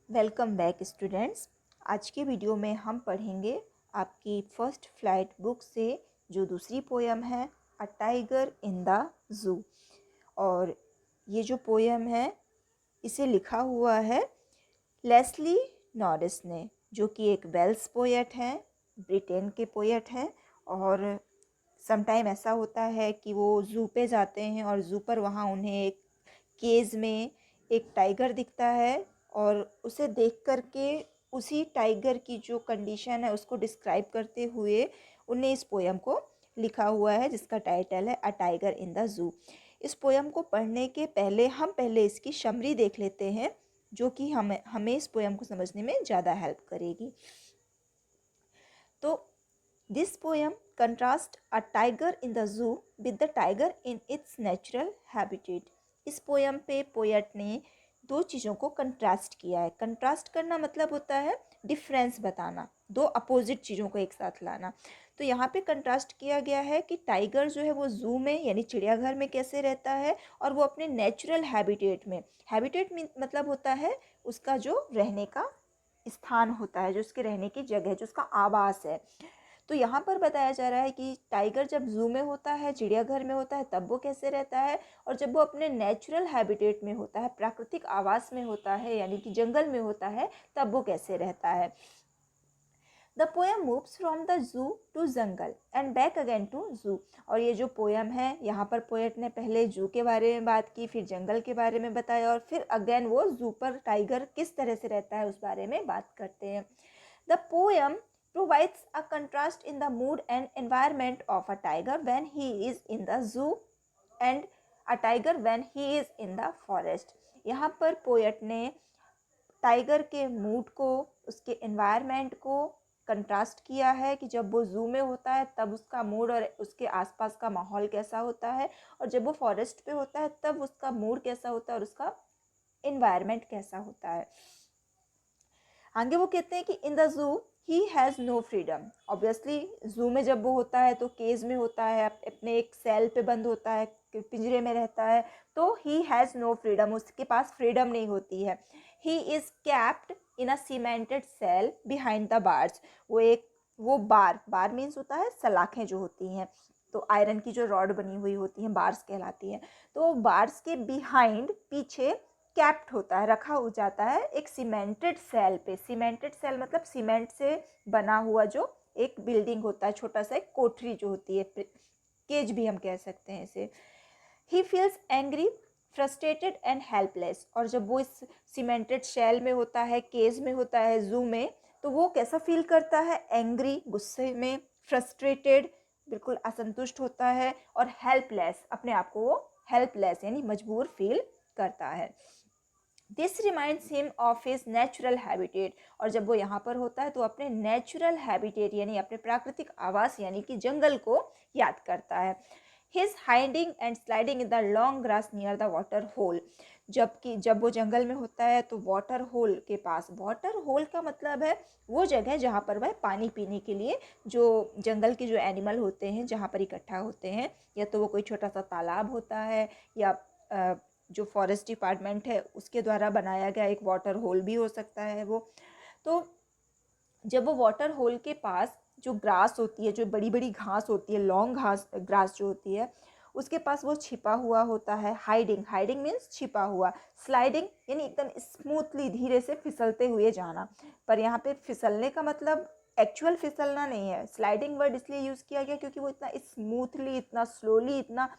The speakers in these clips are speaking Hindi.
Welcome back students. आज के वीडियो में हम पढ़ेंगे आपकी फर्स्ट फ्लाइट बुक से जो दूसरी पोयम है a tiger in the zoo. और ये जो पोयम है इसे लिखा हुआ है लेस्ली नॉरिस ने, जो कि एक वेल्स पोएट हैं, ब्रिटेन के पोएट हैं। और समटाइम ऐसा होता है कि वो ज़ू पे जाते हैं और ज़ू पर वहाँ उन्हें एक केज में एक टाइगर दिखता है और उसे देख कर के उसी टाइगर की जो कंडीशन है उसको डिस्क्राइब करते हुए उन्हें इस पोयम को लिखा हुआ है, जिसका टाइटल है a tiger in the zoo. इस पोयम को पढ़ने के पहले हम इसकी समरी देख लेते हैं, जो कि हमें इस पोयम को समझने में ज़्यादा हेल्प करेगी। तो this poem contrast a tiger in the zoo with the tiger in its natural habitat. इस पोयम पे पोएट ने दो चीज़ों को कंट्रास्ट किया है। कंट्रास्ट करना मतलब होता है डिफरेंस बताना, दो अपोजिट चीज़ों को एक साथ लाना। तो यहाँ पे कंट्रास्ट किया गया है कि टाइगर जो है वो ज़ू में यानी चिड़ियाघर में कैसे रहता है और वो अपने नेचुरल हैबिटेट में, हैबिटेट मतलब होता है उसका जो रहने का स्थान होता है, जो उसके रहने की जगह, जो उसका आवास है। तो यहाँ पर बताया जा रहा है कि टाइगर जब ज़ू में होता है, चिड़ियाघर में होता है, तब वो कैसे रहता है, और जब वो अपने नेचुरल हैबिटेट में होता है, प्राकृतिक आवास में होता है यानी कि जंगल में होता है, तब वो कैसे रहता है। The poem moves from the zoo to jungle and back again to zoo. और ये जो पोएम है, यहाँ पर पोएट ने पहले जू के बारे में बात की, फिर जंगल के बारे में बताया और फिर अगेन वो जू पर टाइगर किस तरह से रहता है उस बारे में बात करते हैं। The poem provides a contrast in the mood and environment of a tiger when he is in the zoo and a tiger when he is in the forest। यहाँ पर पोएट ने टाइगर के मूड को, उसके एनवायरनमेंट को कंट्रास्ट किया है कि जब वो ज़ू में होता है तब उसका मूड और उसके आसपास का माहौल कैसा होता है, और जब वो फॉरेस्ट पे होता है तब उसका मूड कैसा होता है और उसका एनवायरनमेंट कैसा होता है। आगे वो कहते हैं कि in the zoo he has no freedom. Obviously zoo में जब वो होता है तो केज में होता है, अपने एक सेल पे बंद होता है, पिंजरे में रहता है, तो ही हैज़ नो फ्रीडम, उसके पास फ्रीडम नहीं होती है। He is capped in a cemented cell behind the bars. वो बार मीन्स होता है सलाखें जो होती हैं, तो आयरन की जो रॉड बनी हुई होती हैं बार्स कहलाती हैं। तो बार्स के बिहाइंड, पीछे कैप्ट होता है, रखा हो जाता है एक सीमेंटेड सेल पे। सीमेंटेड सेल मतलब सीमेंट से बना हुआ जो एक बिल्डिंग होता है, छोटा सा एक कोठरी जो होती है, केज भी हम कह सकते हैं इसे। He feels angry, frustrated and helpless. और जब वो इस सीमेंटेड शेल में होता है, केज में होता है, जू में, तो वो कैसा फील करता है? एंग्री, गुस्से में, फ्रस्ट्रेटेड, बिल्कुल असंतुष्ट होता है, और हेल्पलेस, अपने आप को वो हेल्पलेस यानी मजबूर फील करता है। This reminds him of his natural habitat. और जब वो यहाँ पर होता है तो अपने नेचुरल हैबिटेट यानी अपने प्राकृतिक आवास यानी कि जंगल को याद करता है। His hiding and sliding in the long grass near the water hole. जबकि जब वो जंगल में होता है तो वाटर होल के पास, वाटर होल का मतलब है वो जगह जहाँ पर वह पानी पीने के लिए, जो जंगल के जो एनिमल होते हैं जहाँ पर इकट्ठा होते हैं, या तो वो कोई छोटा सा तालाब होता है या जो फॉरेस्ट डिपार्टमेंट है उसके द्वारा बनाया गया एक वाटर होल भी हो सकता है वो। तो जब वो वाटर होल के पास जो ग्रास होती है, जो बड़ी बड़ी घास होती है, लॉन्ग ग्रास जो होती है, उसके पास वो छिपा हुआ होता है। हाइडिंग, हाइडिंग मीन्स छिपा हुआ। स्लाइडिंग यानी एकदम स्मूथली, धीरे से फिसलते हुए जाना। पर यहाँ पे फिसलने का मतलब एक्चुअल फिसलना नहीं है। स्लाइडिंग वर्ड इसलिए यूज़ किया गया क्योंकि वो इतना स्मूथली, इतना स्लोली, इतना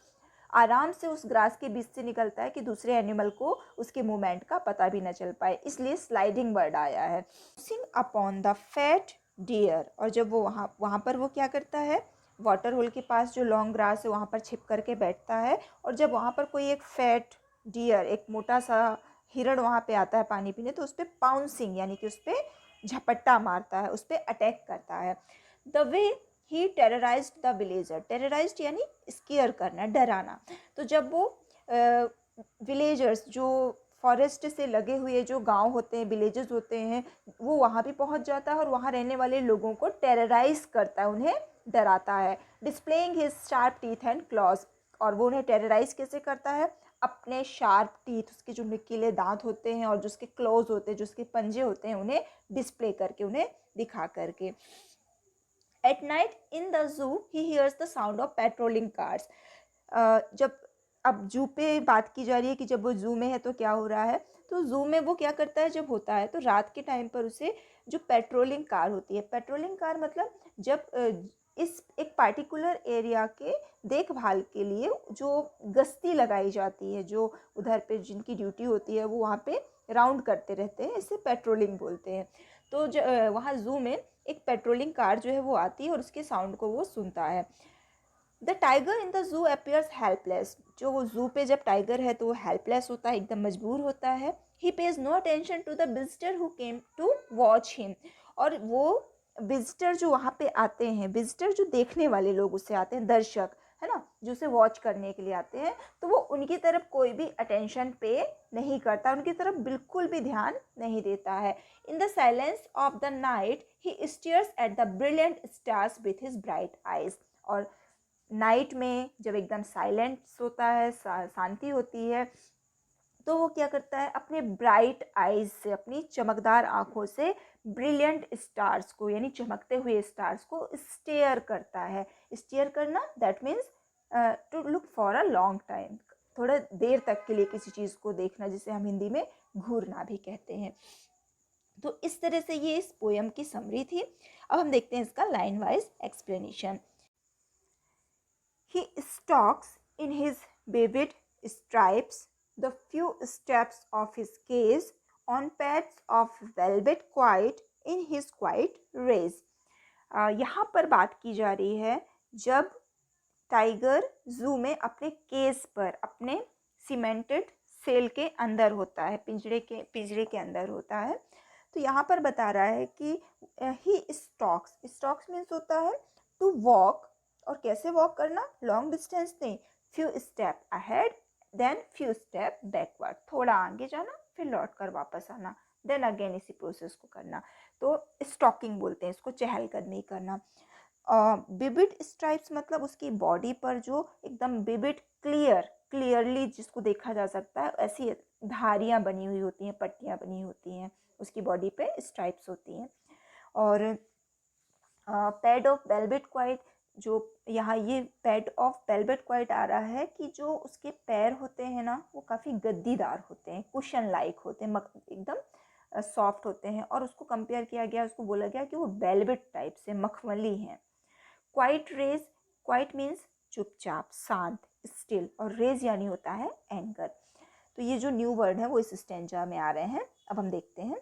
आराम से उस ग्रास के बीच से निकलता है कि दूसरे एनिमल को उसके मूवमेंट का पता भी न चल पाए, इसलिए स्लाइडिंग वर्ड आया है। सिंग अपॉन द फैट डियर। और जब वो वहाँ पर वो क्या करता है, वाटर होल के पास जो लॉन्ग ग्रास है वहाँ पर छिप करके बैठता है, और जब वहाँ पर कोई एक फैट डियर, एक मोटा सा हिरण वहाँ पे आता है पानी पीने, तो उस पर पाउंसिंग यानी कि उस पर झपट्टा मारता है, उस पर अटैक करता है। The way he terrorized the villager. Terrorized यानी स्केयर करना, डराना। तो जब वो विलेजर्स, जो फॉरेस्ट से लगे हुए जो गांव होते हैं, विलेजेस होते हैं, वो वहाँ भी पहुँच जाता है और वहाँ रहने वाले लोगों को टेरराइज करता है, उन्हें डराता है। Displaying his sharp teeth and clause. और वो उन्हें टेरराइज कैसे करता है? अपने शार्प टीथ, उसके जो नुकीले दांत होते हैं और जो उसके क्लोज होते हैं, जो उसके पंजे होते हैं, उन्हें डिस्प्ले करके, उन्हें दिखा करके। At night in the zoo, he hears the sound of patrolling cars. जब अब जू पे बात की जा रही है कि जब वो जू में है तो क्या हो रहा है, तो जू में वो क्या करता है, जब होता है तो रात के टाइम पर उसे जो पेट्रोलिंग कार होती है, पेट्रोलिंग कार मतलब जब इस एक पार्टिकुलर एरिया के देखभाल के लिए जो गश्ती लगाई जाती है, जो उधर पे जिनकी ड्यूटी होती है वो वहाँ पे राउंड करते रहते हैं, इसे पेट्रोलिंग बोलते हैं। तो वहाँ जू में एक पेट्रोलिंग कार जो है वो आती है और उसके साउंड को वो सुनता है। The tiger in the zoo appears helpless. जो वो जू पे जब टाइगर है तो वो हेल्पलेस होता है, एकदम मजबूर होता है। He pays no attention to the visitor who came to watch him. और वो विजिटर जो वहाँ पे आते हैं, विजिटर जो देखने वाले लोग उससे आते हैं, दर्शक है ना, जो उसे वॉच करने के लिए आते हैं, तो वो उनकी तरफ कोई भी अटेंशन पे नहीं करता, उनकी तरफ बिल्कुल भी ध्यान नहीं देता है। In the silence of the night he stairs at the brilliant stars with his bright eyes. और नाइट में जब एकदम साइलेंस होता है, शांति होती है, तो वो क्या करता है, अपने ब्राइट आइज से, अपनी चमकदार आंखों से ब्रिलियंट स्टार्स को, यानी चमकते हुए स्टार्स को स्टेयर करता है। स्टेयर करना that means to look for a long time, थोड़ा देर तक के लिए किसी चीज़ को देखना, जिसे हम हिंदी में घूरना भी कहते हैं। तो इस तरह से ये इस पोएम की समरी थी। अब हम देखते हैं इसका line wise explanation. He stalks in his vivid stripes the few steps of his cage on pads of velvet quiet in his quiet rays. यहाँ पर बात की जा रही है जब टाइगर जू में अपने केज पर, अपने सीमेंटेड सेल के अंदर होता है, पिंजरे के अंदर होता है। तो यहाँ पर बता रहा है कि ही स्टॉक्स, स्टॉक्स मीन्स होता है टू वॉक, और कैसे वॉक करना, लॉन्ग डिस्टेंस नहीं, few step ahead then few step backward, थोड़ा आगे जाना फिर लौट कर वापस आना, देन अगेन इसी प्रोसेस को करना। तो स्टॉकिंग बोलते हैं इसको, चहलकदमी करना। विविड स्ट्राइप्स मतलब उसकी बॉडी पर जो एकदम विविड, क्लियरली जिसको देखा जा सकता है, ऐसी धारियाँ बनी हुई होती हैं, पट्टियाँ बनी होती हैं, उसकी बॉडी पे स्ट्राइप्स होती हैं। और पैड ऑफ वेलवेट क्वाइट, जो यहाँ ये पैड ऑफ वेलवेट क्वाइट आ रहा है कि जो उसके पैर होते हैं ना, वो काफ़ी गद्दीदार होते हैं, कुशन लाइक होते हैं, एकदम सॉफ्ट होते हैं, और उसको कंपेयर किया गया, उसको बोला गया कि वो वेलवेट टाइप से, मखमली हैं। क्वाइट रेज, क्वाइट मीन्स चुपचाप, शांत, स्टिल, और रेज यानी होता है एंगर। तो ये जो न्यू वर्ड है वो इस स्टेंजा में आ रहे हैं। अब हम देखते हैं।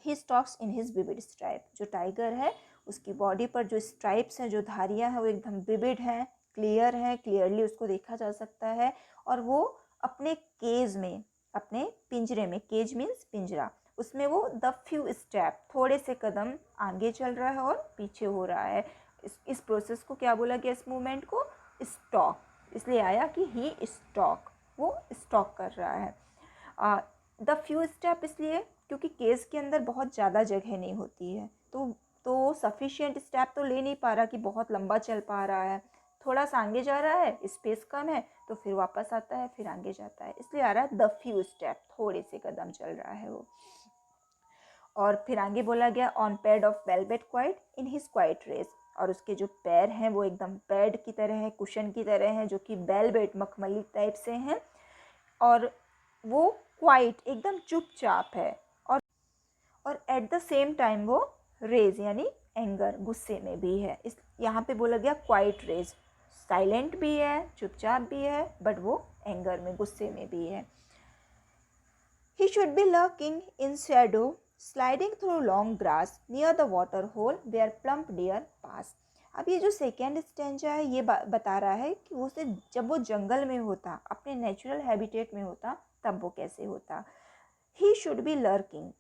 He stalks in his vivid stripe, जो टाइगर है उसकी बॉडी पर जो स्ट्राइप्स हैं, जो धारियां हैं, वो एकदम विविड हैं, क्लियर है, क्लियरली उसको देखा जा सकता है। और वो अपने केज में, अपने पिंजरे में, केज मीन्स पिंजरा, उसमें वो द फ्यू स्टेप, थोड़े से कदम आगे चल रहा है और पीछे हो रहा है। इस प्रोसेस को क्या बोला गया, इस मूवमेंट को स्टॉक, इसलिए आया कि ही स्टॉक, वो स्टॉक कर रहा है। द फ्यू स्टेप इसलिए क्योंकि केस के अंदर बहुत ज़्यादा जगह नहीं होती है, तो सफिशिएंट स्टेप तो ले नहीं पा रहा कि बहुत लंबा चल पा रहा है, थोड़ा सा आगे जा रहा है, स्पेस कम है, तो फिर वापस आता है, फिर आगे जाता है, इसलिए आ रहा है द फ्यू स्टेप, थोड़े से कदम चल रहा है वो। और फिर आगे बोला गया on pad of velvet quiet in his quiet rage, और उसके जो पैर हैं वो एकदम पैड की तरह है, कुशन की तरह हैं, जो कि वेलवेट, मखमली टाइप से हैं, और वो क्वाइट एकदम चुपचाप है, और एट द सेम टाइम वो रेज यानी एंगर, गुस्से में भी है। इस यहाँ पे बोला गया क्वाइट रेज, साइलेंट भी है, चुपचाप भी है, बट वो एंगर में, गुस्से में भी है। He should be lurking in shadow sliding through long grass near the water hole where plump deer pass. अब ये जो सेकेंड स्टेंजा है ये बता रहा है कि उसे जब वो जंगल में होता, अपने नेचुरल हैबिटेट में होता, तब वो कैसे होता। ही should be lurking,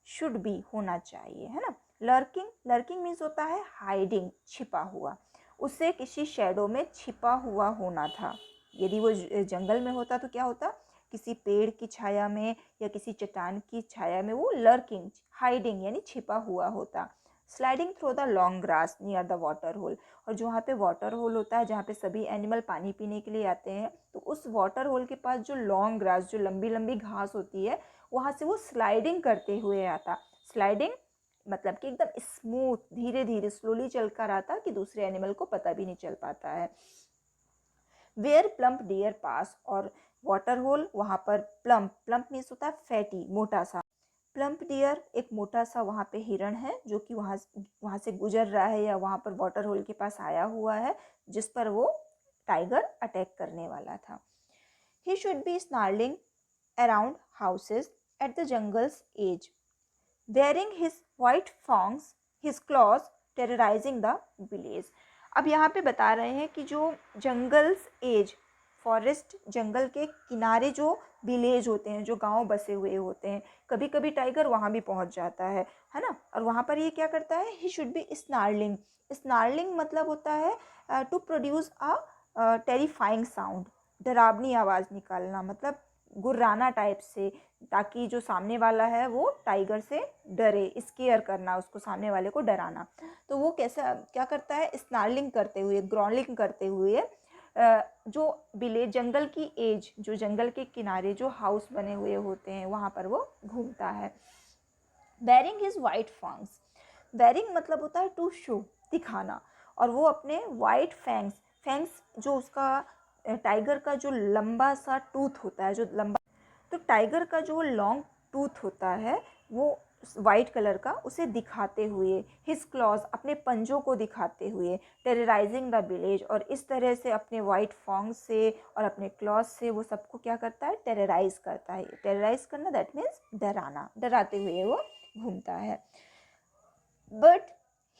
should be होना चाहिए, है ना। लर्किंग, लर्किंग मीन्स होता है हाइडिंग, छिपा हुआ, उसे किसी शैडो में छिपा हुआ होना था। यदि वो जंगल में होता तो क्या होता, किसी पेड़ की छाया में या किसी चट्टान की छाया में वो लर्किंग, हाइडिंग यानी छिपा हुआ होता। Sliding through the long grass near the water hole. और जो वहाँ पे वाटर होल होता है, जहाँ पे सभी एनिमल पानी पीने के लिए आते हैं, तो उस वाटर होल के पास जो लॉन्ग ग्रास, जो लंबी लंबी घास होती है, वहाँ से वो स्लाइडिंग करते हुए आता। स्लाइडिंग मतलब कि एकदम स्मूथ, धीरे धीरे स्लोली चल कर आता कि दूसरे एनिमल को पता भी नहीं चल पाता है। वेयर प्लम्प डियर पास, और वाटर होल वहाँ पर प्लम्प मीन्स होता है फैटी, मोटा सा। प्लम्प डियर एक मोटा सा वहाँ पे हिरण है जो कि वहाँ से गुजर रहा है या वहाँ पर वाटर होल के पास आया हुआ है, जिस पर वो टाइगर अटैक करने वाला था। He should be snarling around houses at the jungle's edge, wearing his white fangs, his claws terrorizing the village। अब यहाँ पे बता रहे हैं कि जो जंगल्स एज, फॉरेस्ट, जंगल के किनारे जो विलेज होते हैं, जो गांव बसे हुए होते हैं, कभी कभी टाइगर वहाँ भी पहुँच जाता है ना। और वहाँ पर ये क्या करता है, he should be snarling. Snarling मतलब होता है to produce a terrifying sound, डरावनी आवाज़ निकालना, मतलब गुर्राना टाइप से, ताकि जो सामने वाला है वो टाइगर से डरे, स्केयर करना, उसको सामने वाले को डराना। तो वो कैसा क्या करता है, स्नार्लिंग करते हुए, ग्रॉलिंग करते हुए जो विलेज, जंगल की एज, जो जंगल के किनारे जो हाउस बने हुए होते हैं वहाँ पर वो घूमता है। Baring his white fangs, baring मतलब होता है टू शो, दिखाना, और वो अपने वाइट फैंग्स, फैंग्स जो उसका टाइगर का जो लंबा सा टूथ होता है, जो लंबा, तो टाइगर का जो लॉन्ग टूथ होता है वो वाइट कलर का, उसे दिखाते हुए, हिज क्लॉज अपने पंजों को दिखाते हुए, टेरराइजिंग द विलेज, और इस तरह से अपने वाइट फॉन्ग से और अपने क्लॉज से वो सबको क्या करता है, टेरराइज करता है। टेरराइज करना दैट मीन्स डराना, डराते हुए वो घूमता है। But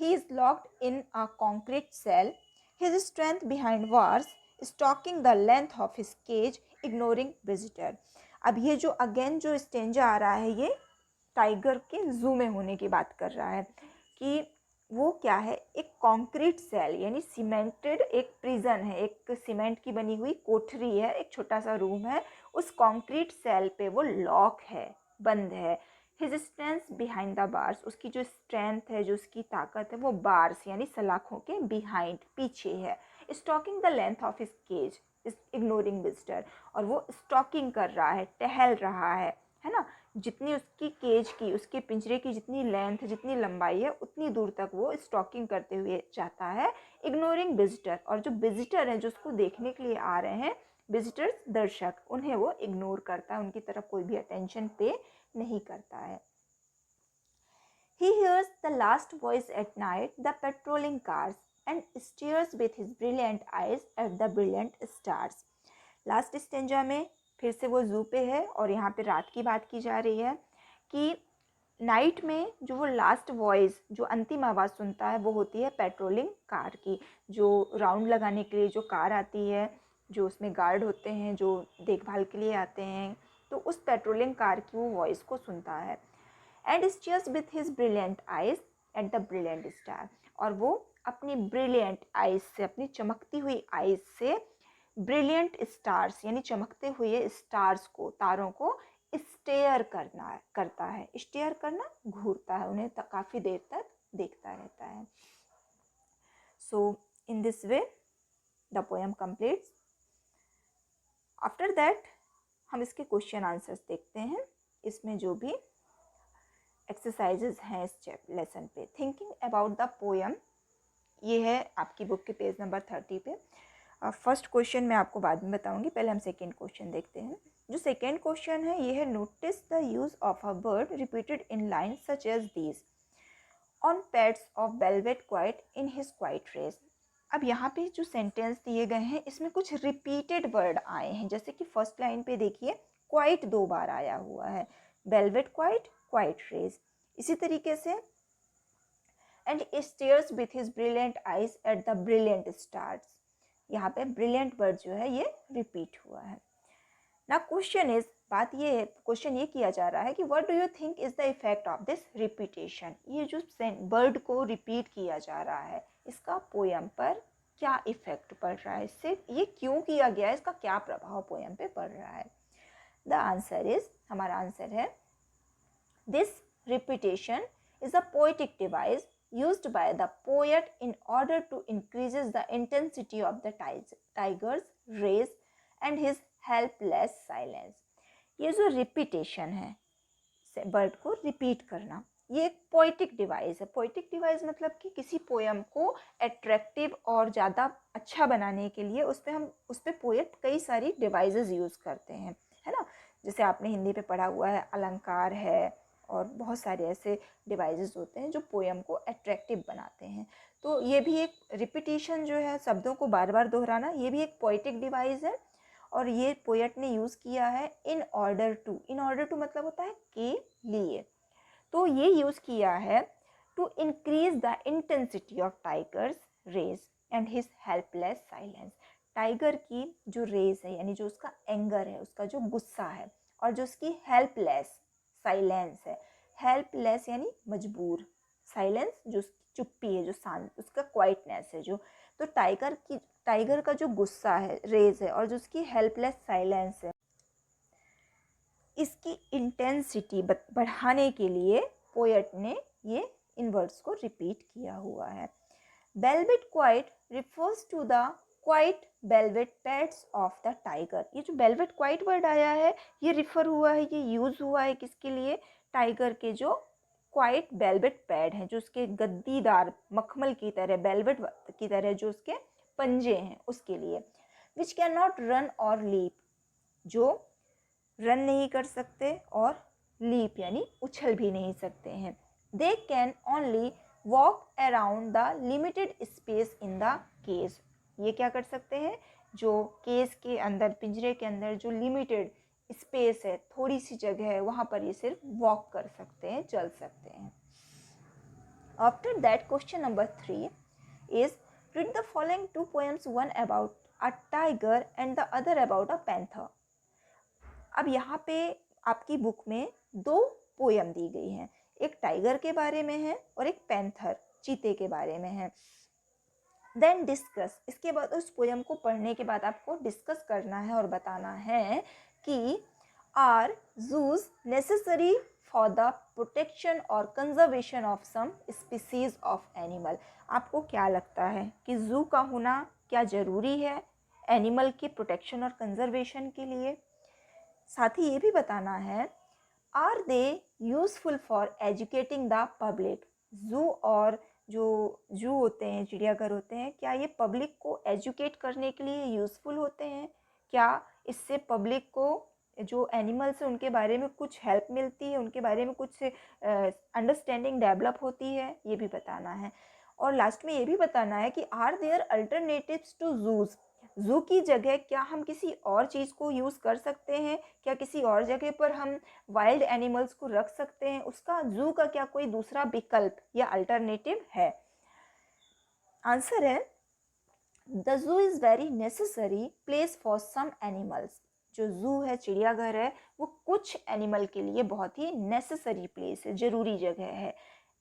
he is locked in a concrete cell, his strength behind bars, stalking the length of his cage, ignoring visitor. अब ये जो अगेन जो स्टेंजा आ रहा है, ये टाइगर के जू में होने की बात कर रहा है कि वो क्या है, एक कॉन्क्रीट सेल यानी सीमेंटेड एक प्रिजन है, एक सीमेंट की बनी हुई कोठरी है, एक छोटा सा रूम है, उस कॉन्क्रीट सेल पे वो लॉक है, बंद है। His strength behind the bars, उसकी जो स्ट्रेंथ है, जो उसकी ताकत है, वो बार्स यानी सलाखों के बिहाइंड, पीछे है। Stalking the length of his cage, ignoring visitor, और वो स्टॉकिंग कर रहा है, टहल रहा है ना। जितनी उसकी केज की, उसके पिंजरे की जितनी लेंथ, जितनी लंबाई है, उतनी दूर तक वो स्टॉकिंग करते हुए जाता है। इग्नोरिंग विजिटर, और जो विजिटर हैं, जो उसको देखने के लिए आ रहे हैं, विजिटर्स दर्शक, उन्हें वो इग्नोर करता है, उनकी तरफ कोई भी अटेंशन पे नहीं करता है। He hears the last voice at night, the patrolling cars, and stares with his brilliant eyes at the brilliant stars। Last stanza में फिर से वो जू पे है और यहाँ पे रात की बात की जा रही है कि नाइट में जो वो लास्ट वॉइस, जो अंतिम आवाज़ सुनता है, वो होती है पेट्रोलिंग कार की, जो राउंड लगाने के लिए जो कार आती है, जो उसमें गार्ड होते हैं, जो देखभाल के लिए आते हैं, तो उस पेट्रोलिंग कार की वो वॉइस को सुनता है। And stairs with his brilliant eyes at the brilliant star, और वो अपनी ब्रिलियंट आइज से, अपनी चमकती हुई आइज से ब्रिलियंट स्टार्स यानी चमकते हुए स्टार्स को, तारों को स्टेयर करता है। स्टेयर करना, घूरता है, उन्हें काफ़ी देर तक देखता रहता है। So in this way the poem completes. After that हम इसके क्वेश्चन आंसर्स देखते हैं। इसमें जो भी एक्सरसाइजेज हैं इस लेसन पे, थिंकिंग अबाउट द पोएम, ये है आपकी बुक के पेज नंबर 30 पे। फर्स्ट क्वेश्चन मैं आपको बाद में बताऊंगी, पहले हम सेकेंड क्वेश्चन देखते हैं। जो सेकेंड क्वेश्चन है ये है, notice the use of a word repeated in line such as these on pads of velvet quiet in his quiet rage. अब यहाँ पे जो सेंटेंस दिए गए हैं इसमें कुछ रिपीटेड वर्ड आए हैं, जैसे कि फर्स्ट लाइन पे देखिए, क्वाइट 2 बार आया हुआ है, वेलवेट क्वाइट, क्वाइट रेस। इसी तरीके से and stairs with his brilliant eyes at the brilliant stars, यहाँ पे ब्रिलियंट वर्ड जो है ये रिपीट हुआ है ना। क्वेश्चन इज, बात ये है, क्वेश्चन ये किया जा रहा है कि what do you think is the effect of this repetition, ये जो वर्ड को रिपीट किया जा रहा है, इसका पोयम पर क्या इफेक्ट पड़ रहा है, इससे ये क्यों किया गया है, इसका क्या प्रभाव पोयम पे पड़ रहा है। द आंसर इज, हमारा आंसर है, this repetition is a poetic device used by the poet in order to increase the intensity of the tiger's rays and his helpless silence. ये जो रिपीटेशन है, वर्ड को रिपीट करना, ये एक पोइटिक डिवाइस है. पोइटिक डिवाइस मतलब कि किसी पोयम को अट्रैक्टिव और ज़्यादा अच्छा बनाने के लिए उस पर पोएट कई सारी डिवाइसेस यूज़ करते हैं, है ना. जैसे आपने हिंदी पे पढ़ा हुआ है, अलंकार है और बहुत सारे ऐसे डिवाइसेस होते हैं जो पोयम को अट्रैक्टिव बनाते हैं. तो ये भी एक रिपीटिशन जो है, शब्दों को बार बार दोहराना, ये भी एक पोइटिक डिवाइस है और ये पोएट ने यूज़ किया है in order to. In order to मतलब होता है के लिए. तो ये यूज़ किया है to increase the intensity of tiger's rage and his helpless silence. Tiger की जो रेज है यानी जो उसका एंगर है, उसका जो गुस्सा है, और जो उसकी हेल्पलेस साइलेंस है. हेल्पलेस यानी मजबूर, साइलेंस जो चुप्पी है, जो शांत, उसका क्वाइटनेस है जो. तो टाइगर का जो गुस्सा है, रेज है, और जो उसकी हेल्पलेस साइलेंस है, इसकी इंटेंसिटी बढ़ाने के लिए पोएट ने ये इन वर्ड्स को रिपीट किया हुआ है. Velvet quiet refers to the quiet velvet pads of the tiger. ये जो वेलवेट क्वाइट वर्ड आया है, ये रिफर हुआ है, ये यूज़ हुआ है किसके लिए? टाइगर के जो क्वाइट वेलवेट पैड हैं, जो उसके गद्दीदार मखमल की तरह, वेलवेट की तरह जो उसके पंजे हैं, उसके लिए. विच कैन नॉट रन और लीप, जो रन नहीं कर सकते और लीप यानी उछल भी नहीं सकते हैं. They can only walk around the limited space in the cage. ये क्या कर सकते हैं? जो केज के अंदर, पिंजरे के अंदर जो लिमिटेड स्पेस है, थोड़ी सी जगह है, वहाँ पर ये सिर्फ वॉक कर सकते हैं, चल सकते हैं. After that question number 3 is read the following two poems, one about a tiger and the other about a panther. अब यहाँ पे आपकी बुक में दो पोयम दी गई हैं, एक टाइगर के बारे में है और एक पैंथर, चीते के बारे में है. देन डिस्कस, इसके बाद उस पोयम को पढ़ने के बाद आपको डिस्कस करना है और बताना है कि are zoos necessary for the protection और conservation of some species of animal. आपको क्या लगता है कि जू का होना क्या ज़रूरी है एनिमल के प्रोटेक्शन और कंजर्वेशन के लिए? साथ ही ये भी बताना है, are they useful for educating the public. Zoo और जो जू होते हैं, चिड़ियाघर होते हैं, क्या ये पब्लिक को एजुकेट करने के लिए यूज़फुल होते हैं? क्या इससे पब्लिक को जो एनिमल्स हैं उनके बारे में कुछ हेल्प मिलती है, उनके बारे में कुछ अंडरस्टैंडिंग डेवलप होती है? ये भी बताना है. और लास्ट में ये भी बताना है कि आर देयर अल्टरनेटिव्स टू जूज. जू की जगह क्या हम किसी और चीज़ को यूज़ कर सकते हैं? क्या किसी और जगह पर हम वाइल्ड एनिमल्स को रख सकते हैं? उसका जू का क्या कोई दूसरा विकल्प या अल्टरनेटिव है? आंसर है, the zoo is very necessary place for some animals. जो जू है, चिड़ियाघर है, वो कुछ एनिमल के लिए बहुत ही नेसेसरी प्लेस है, ज़रूरी जगह है.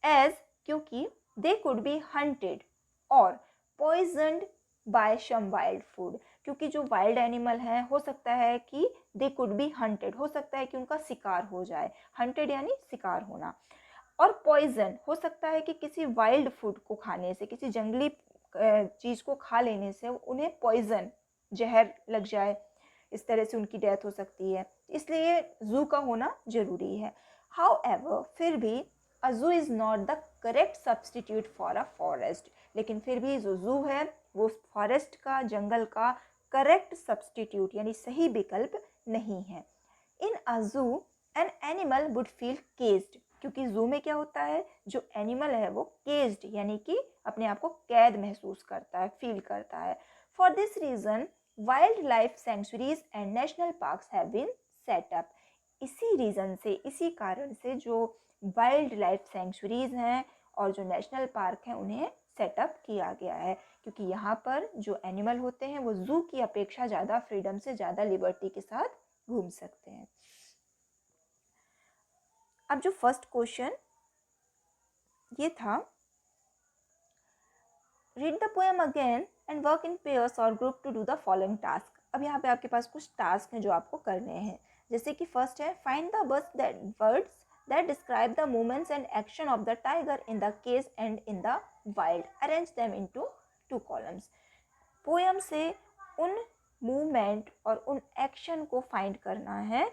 एज, क्योंकि दे कुड बी हंटेड और poisoned by some wild food. क्योंकि जो वाइल्ड एनिमल हैं, हो सकता है कि दे कुड बी हंटेड, हो सकता है कि उनका शिकार हो जाए. हंटेड यानी शिकार होना. और पॉइजन, हो सकता है कि किसी वाइल्ड फूड को खाने से, किसी जंगली चीज़ को खा लेने से उन्हें पॉइजन, जहर लग जाए, इस तरह से उनकी डेथ हो सकती है. इसलिए जू का होना ज़रूरी है. हाउएवर, फिर भी अ जू is not the correct substitute for a forest. लेकिन फिर भी जो जू है वो फॉरेस्ट का, जंगल का करेक्ट सब्सटीट्यूट यानी सही विकल्प नहीं है. इन अ जू an animal would feel caged. क्योंकि जू में क्या होता है, जो एनिमल है वो केज्ड यानी कि अपने आप को कैद महसूस करता है, फील करता है. For this reason wild life sanctuaries and national parks have been set up. इसी रीज़न से, इसी कारण से जो वाइल्ड लाइफ सेंचुरीज हैं और जो नेशनल पार्क हैं उन्हें सेटअप किया गया है. क्योंकि यहाँ पर जो एनिमल होते हैं वो जू की अपेक्षा ज़्यादा फ्रीडम से, ज़्यादा लिबर्टी के साथ घूम सकते हैं. अब जो फर्स्ट क्वेश्चन ये था, read the poem again and work in pairs और group to do the following task. अब यहाँ पे आपके पास कुछ टास्क हैं जो आपको करने हैं. जैसे कि फर्स्ट है, find the words that describe the movements and action of the tiger in the cage and in the wild. Arrange them into 2 columns. Poem से उन मूवमेंट और उन एक्शन को फाइंड करना है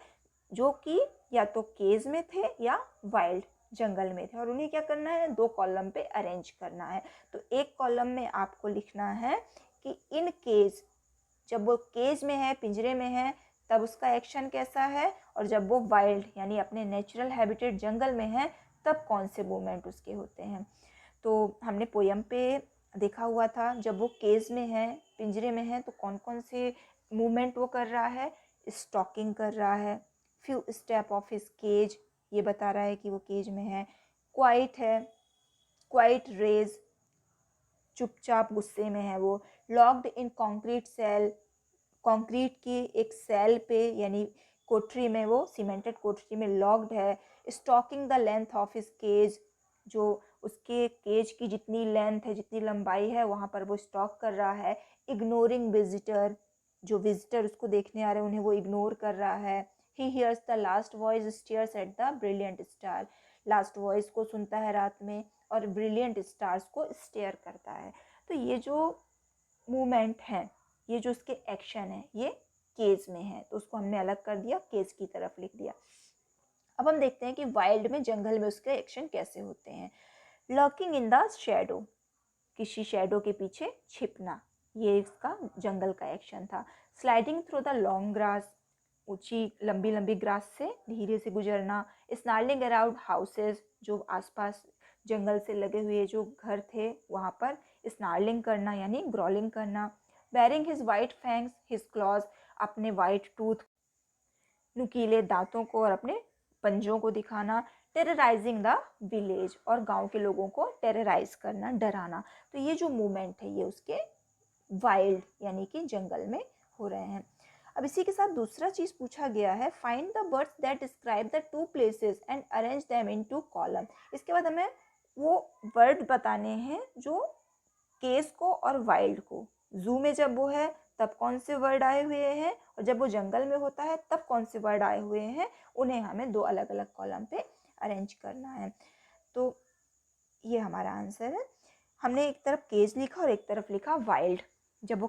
जो कि या तो केज में थे या वाइल्ड जंगल में थे, और उन्हें क्या करना है, 2 कॉलम पे अरेंज करना है। तो एक कॉलम में आपको लिखना है कि इन केज, जब वो केज में है, पिंजरे में है, तब उसका एक्शन कैसा है, और जब वो वाइल्ड यानी अपने नेचुरल हैबिटेट जंगल में है तब कौन से मूवमेंट उसके होते हैं। तो हमने पोयम पे देखा हुआ था, जब वो केज में है, पिंजरे में है, तो कौन कौन से मूवमेंट वो कर रहा है, स्टॉकिंग कर रहा है, few step of his cage, ये बता रहा है कि वो केज में है, क्वाइट है, क्वाइट रेज, चुपचाप गुस्से में है वो, locked in concrete cell, concrete की एक सेल पे यानी कोठरी में, वो सीमेंटेड कोठरी में लॉक्ड है, stalking the length of his cage, जो उसके केज की जितनी लेंथ है, जितनी लंबाई है, वहाँ पर वो स्टॉक कर रहा है, इग्नोरिंग विजिटर, जो विजिटर उसको देखने आ रहे हैं उन्हें वो इग्नोर कर रहा है, he hears the last voice stairs at the brilliant star, last voice को सुनता है रात में और ब्रिलियंट स्टार्स को स्टेयर करता है। तो ये जो मूवमेंट हैं, ये जो उसके एक्शन है, ये केज में है, तो उसको हमने अलग कर दिया, केज की तरफ लिख दिया। अब हम देखते हैं कि वाइल्ड में, जंगल में उसके एक्शन कैसे होते हैं। लर्किंग इन द शेडो, किसी शेडो के पीछे छिपना, ये इसका जंगल का एक्शन था। Sliding through the long grass, ऊंची लंबी लंबी ग्रास से धीरे से गुजरना। स्नार्लिंग अराउंड हाउसेज, जो आसपास जंगल से लगे हुए जो घर थे वहाँ पर स्नार्लिंग करना यानी ग्रॉलिंग करना। Baring his white fangs his claws, अपने वाइट टूथ, नुकीले दांतों को और अपने पंजों को दिखाना। टेरराइजिंग द विलेज, और गांव के लोगों को टेरराइज करना, डराना। तो ये जो मूवमेंट है ये उसके वाइल्ड यानी कि जंगल में हो रहे हैं। अब इसी के साथ दूसरा चीज पूछा गया है, find the words that describe the 2 places and arrange them in 2 column. इसके बाद हमें वो वर्ड बताने हैं जो केस को और वाइल्ड को, जू में जब वो है तब कौन से वर्ड आए हुए हैं, और जब वो जंगल में होता है तब कौन से वर्ड आए हुए हैं, उन्हें हमें 2 अलग अलग कॉलम पे अरेंज करना है। तो ये हमारा आंसर है। हमने एक तरफ केज लिखा और एक तरफ लिखा वाइल्ड। जब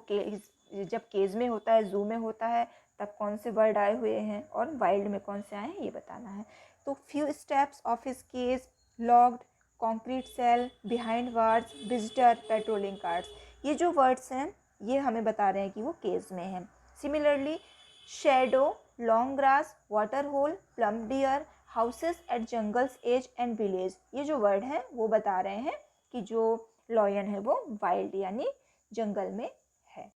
केज में होता है, जू में होता है, तब कौन से वर्ड आए हुए हैं और वाइल्ड में कौन से आए हैं ये बताना है। तो few steps of his cage, locked, concrete cell, behind वार्ड्स, विजिटर, पेट्रोलिंग कार्ड्स, ये जो वर्ड्स हैं ये हमें बता रहे हैं कि वो केज में है। Similarly shadow, long grass, water hole, plump deer, houses at jungle's edge and village, ये जो वर्ड हैं वो बता रहे हैं कि जो लॉयन है वो वाइल्ड यानी जंगल में